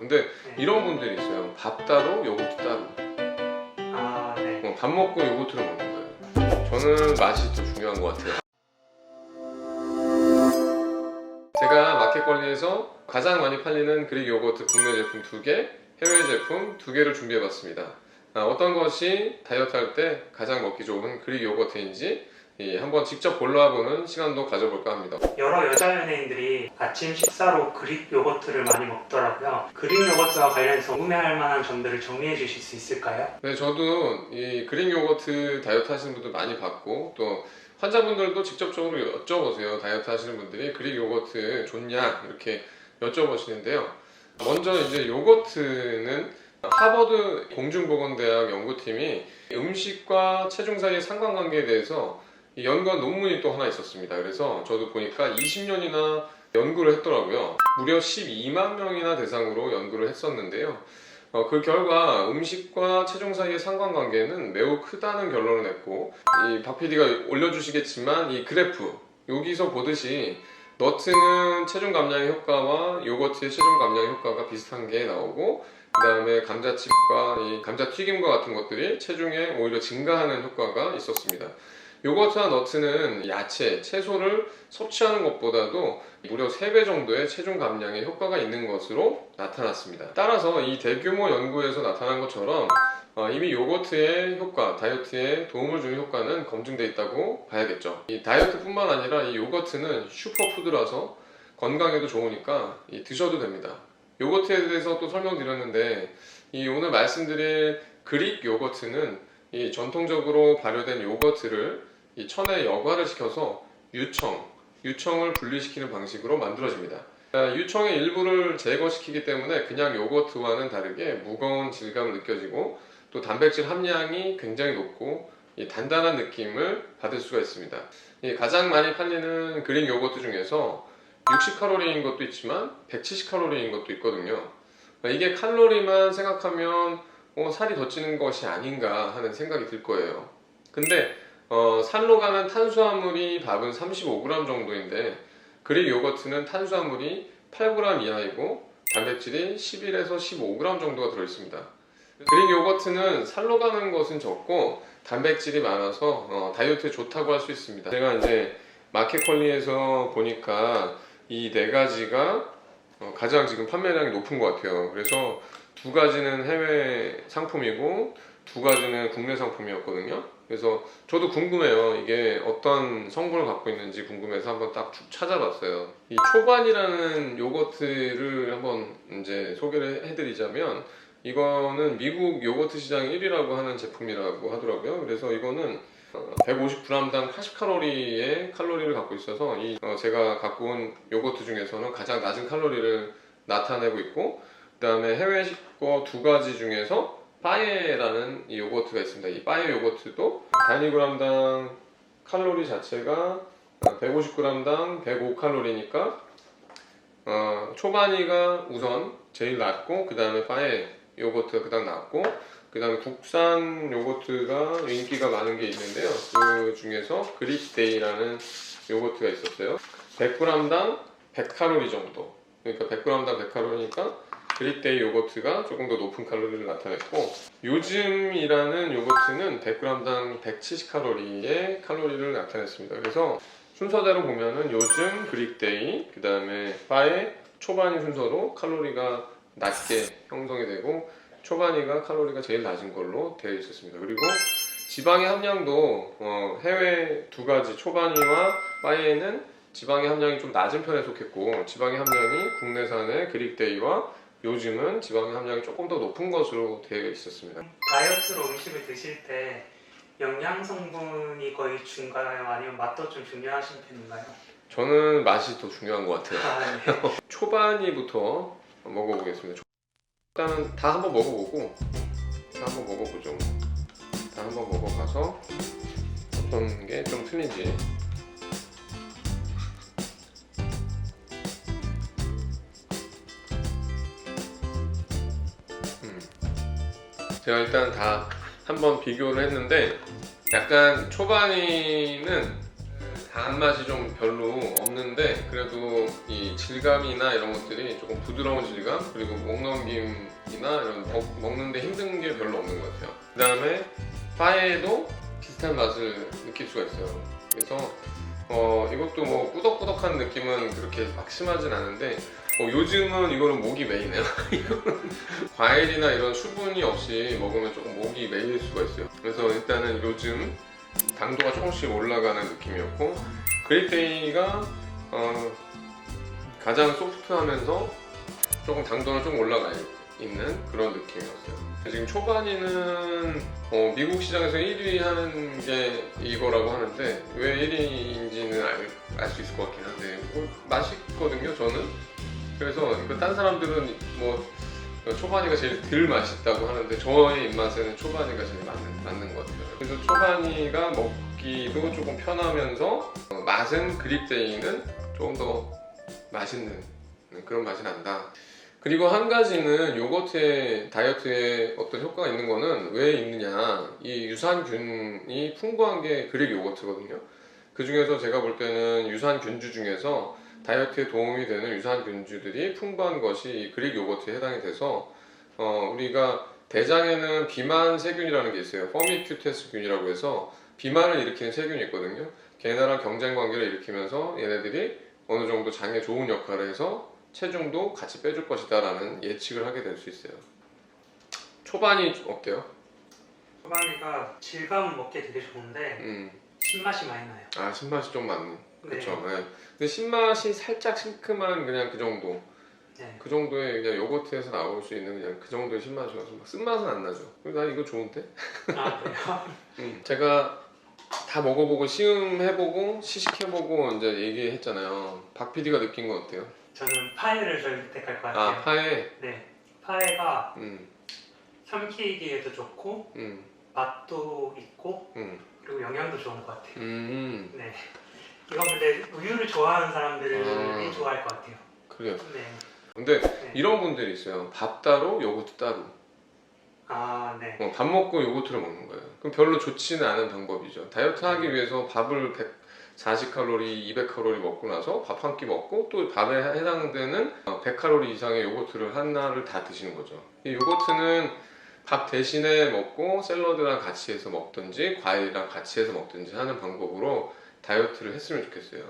근데 네. 이런 분들이 있어요. 밥 따로 요거트 따로. 아, 네. 밥 먹고 요거트를 먹는 거예요. 저는 맛이 더 중요한 것 같아요. 제가 마켓컬리에서 가장 많이 팔리는 그릭 요거트 국내 제품 2개, 해외 제품 2개를 준비해봤습니다. 어떤 것이 다이어트 할 때 가장 먹기 좋은 그릭 요거트인지 한번 직접 골라보는 시간도 가져볼까 합니다. 여러 여자 연예인들이 아침 식사로 그릭 요거트를 많이 먹더라고요. 그릭 요거트와 관련해서 궁금해할 만한 점들을 정리해 주실 수 있을까요? 네, 저도 이 그릭 요거트 다이어트 하시는 분들 많이 봤고, 또 환자분들도 직접적으로 여쭤보세요. 다이어트 하시는 분들이 그릭 요거트 좋냐 이렇게 여쭤보시는데요. 먼저 이제 요거트는 하버드 공중보건대학 연구팀이 음식과 체중 사이의 상관관계에 대해서 연구한 논문이 또 하나 있었습니다. 그래서 저도 보니까 20년이나 연구를 했더라고요. 무려 12만 명이나 대상으로 연구를 했었는데요. 그 결과 음식과 체중 사이의 상관관계는 매우 크다는 결론을 냈고, 이 박 PD가 올려주시겠지만 이 그래프 여기서 보듯이 너트는 체중 감량의 효과와 요거트의 체중 감량의 효과가 비슷한 게 나오고, 그 다음에 감자칩과 이 감자튀김과 같은 것들이 체중에 오히려 증가하는 효과가 있었습니다. 요거트와 너트는 야채, 채소를 섭취하는 것보다도 무려 3배 정도의 체중 감량에 효과가 있는 것으로 나타났습니다. 따라서 이 대규모 연구에서 나타난 것처럼 이미 요거트의 효과, 다이어트에 도움을 주는 효과는 검증되어 있다고 봐야겠죠. 이 다이어트뿐만 아니라 이 요거트는 슈퍼푸드라서 건강에도 좋으니까 드셔도 됩니다. 요거트에 대해서 또 설명드렸는데, 이 오늘 말씀드릴 그릭 요거트는 이 전통적으로 발효된 요거트를 이 천에 여과를 시켜서 유청을 분리시키는 방식으로 만들어집니다. 유청의 일부를 제거시키기 때문에 그냥 요거트와는 다르게 무거운 질감을 느껴지고, 또 단백질 함량이 굉장히 높고 단단한 느낌을 받을 수가 있습니다. 가장 많이 팔리는 그릭 요거트 중에서 60칼로리인 것도 있지만 170칼로리인 것도 있거든요. 이게 칼로리만 생각하면 살이 더 찌는 것이 아닌가 하는 생각이 들 거예요. 근데 살로 가는 탄수화물이 밥은 35g 정도인데, 그릭 요거트는 탄수화물이 8g 이하이고 단백질이 11에서 15g 정도가 들어있습니다. 그릭 요거트는 살로 가는 것은 적고 단백질이 많아서 다이어트에 좋다고 할 수 있습니다. 제가 이제 마켓컬리에서 보니까 이 4가지가 가장 지금 판매량이 높은 것 같아요. 그래서 2가지는 해외 상품이고 2가지는 국내 상품이었거든요. 그래서 저도 궁금해요. 이게 어떤 성분을 갖고 있는지 궁금해서 한번 딱 찾아봤어요. 이 초반이라는 요거트를 한번 이제 소개를 해드리자면, 이거는 미국 요거트 시장 1위라고 하는 제품이라고 하더라고요. 그래서 이거는 150g당 80칼로리의 칼로리를 갖고 있어서 제가 갖고 온 요거트 중에서는 가장 낮은 칼로리를 나타내고 있고, 그 다음에 해외 거 2가지 중에서 빠에라는 이 요거트가 있습니다. 이 빠에 요거트도 단위그램당 칼로리 자체가 150g당 105칼로리니까 초반이가 우선 제일 낮고, 그 다음에 빠에 요거트가 그 다음 낮고, 그 다음에 국산 요거트가 인기가 많은 게 있는데요. 그 중에서 그릭데이라는 요거트가 있었어요. 100g당 100칼로리 정도, 그러니까 100g당 100칼로리니까 그릭데이 요거트가 조금 더 높은 칼로리를 나타냈고, 요즘이라는 요거트는 100g당 170칼로리의 칼로리를 나타냈습니다. 그래서 순서대로 보면은 요즘, 그릭데이, 그 다음에 바의 초반이 순서로 칼로리가 낮게 형성이 되고, 초반이가 칼로리가 제일 낮은 걸로 되어 있었습니다. 그리고 지방의 함량도 해외 2가지 초반이와 바에는 지방의 함량이 좀 낮은 편에 속했고, 지방의 함량이 국내산의 그릭데이와 요즘은 지방의 함량이 조금 더 높은 것으로 되어 있었습니다. 다이어트로 음식을 드실 때 영양 성분이 거의 중가요? 아니면 맛도 좀 중요하신 편인가요? 저는 맛이 더 중요한 것 같아요. 아, 네. 초반이부터 먹어보겠습니다. 일단은 다 한번 먹어보고, 다 한번 먹어보죠. 다 한번 먹어봐서 어떤 게 좀 틀린지. 제가 일단 다 한번 비교를 했는데, 약간 초반이는 단맛이 좀 별로 없는데 그래도 이 질감이나 이런 것들이 조금 부드러운 질감, 그리고 목넘김이나 이런 먹는데 힘든 게 별로 없는 것 같아요. 그 다음에 파에도 비슷한 맛을 느낄 수가 있어요. 그래서 이것도 뭐 꾸덕꾸덕한 느낌은 그렇게 막 심하진 않은데 요즘은 이거는 목이 메이네요. 과일이나 이런 수분이 없이 먹으면 조금 목이 메일 수가 있어요. 그래서 일단은 요즘 당도가 조금씩 올라가는 느낌이었고, 그레이테이가 가장 소프트하면서 조금 당도는 좀 올라가 있는 그런 느낌이었어요. 지금 초반에는 미국 시장에서 1위 하는 게 이거라고 하는데 왜 1위인지는 알 수 있을 것 같긴 한데 맛있거든요, 저는. 그래서 딴 사람들은 뭐 초반이가 제일 덜 맛있다고 하는데 저의 입맛에는 초반이가 제일 맞는 것 같아요. 그래서 초반이가 먹기도 조금 편하면서 맛은 그립데이는 조금 더 맛있는 그런 맛이 난다. 그리고 한 가지는 요거트에 다이어트에 어떤 효과가 있는 거는 왜 있느냐, 이 유산균이 풍부한 게 그릭 요거트거든요. 그 중에서 제가 볼 때는 유산균주 중에서 다이어트에 도움이 되는 유산균주들이 풍부한 것이 이 그릭 요거트에 해당이 돼서 우리가 대장에는 비만 세균이라는 게 있어요. 퍼미큐테스균이라고 해서 비만을 일으키는 세균이 있거든요. 걔네랑 경쟁 관계를 일으키면서 얘네들이 어느 정도 장에 좋은 역할을 해서 체중도 같이 빼줄 것이다 라는 예측을 하게 될 수 있어요. 초반이 어때요? 초반이가 질감은 먹기 되게 좋은데 신맛이 많이 나요. 아, 신맛이 좀 많네. 네. 그쵸. 네. 근데 신맛이 살짝 시큼한 그냥 그 정도. 네. 그 정도의 그냥 요거트에서 나올 수 있는 그냥 그 정도의 신맛이어서 막 쓴맛은 안 나죠. 난 이거 좋은데? 아, 그래요? 제가 다 먹어보고 시음해보고 시식해보고 이제 얘기했잖아요. 박 PD가 느낀 거 어때요? 저는 파이를 선택할 것 같아요. 아, 파에? 네. 파이가 음, 삼키기에도 좋고 맛도 있고 그리고 영양도 좋은 것 같아요. 네. 이건 근데 우유를 좋아하는 사람들이 좋아할 것 같아요. 그래요. 네. 근데 네. 이런 분들이 있어요. 밥 따로, 요거트 따로. 아, 네. 밥 먹고 요거트를 먹는 거예요. 그럼 별로 좋지는 않은 방법이죠. 다이어트 하기 위해서 밥을 140칼로리, 200칼로리 먹고 나서 밥 한 끼 먹고 또 밥에 해당되는 100칼로리 이상의 요거트를 하나를 다 드시는 거죠. 이 요거트는 밥 대신에 먹고 샐러드랑 같이 해서 먹든지 과일이랑 같이 해서 먹든지 하는 방법으로 다이어트를 했으면 좋겠어요.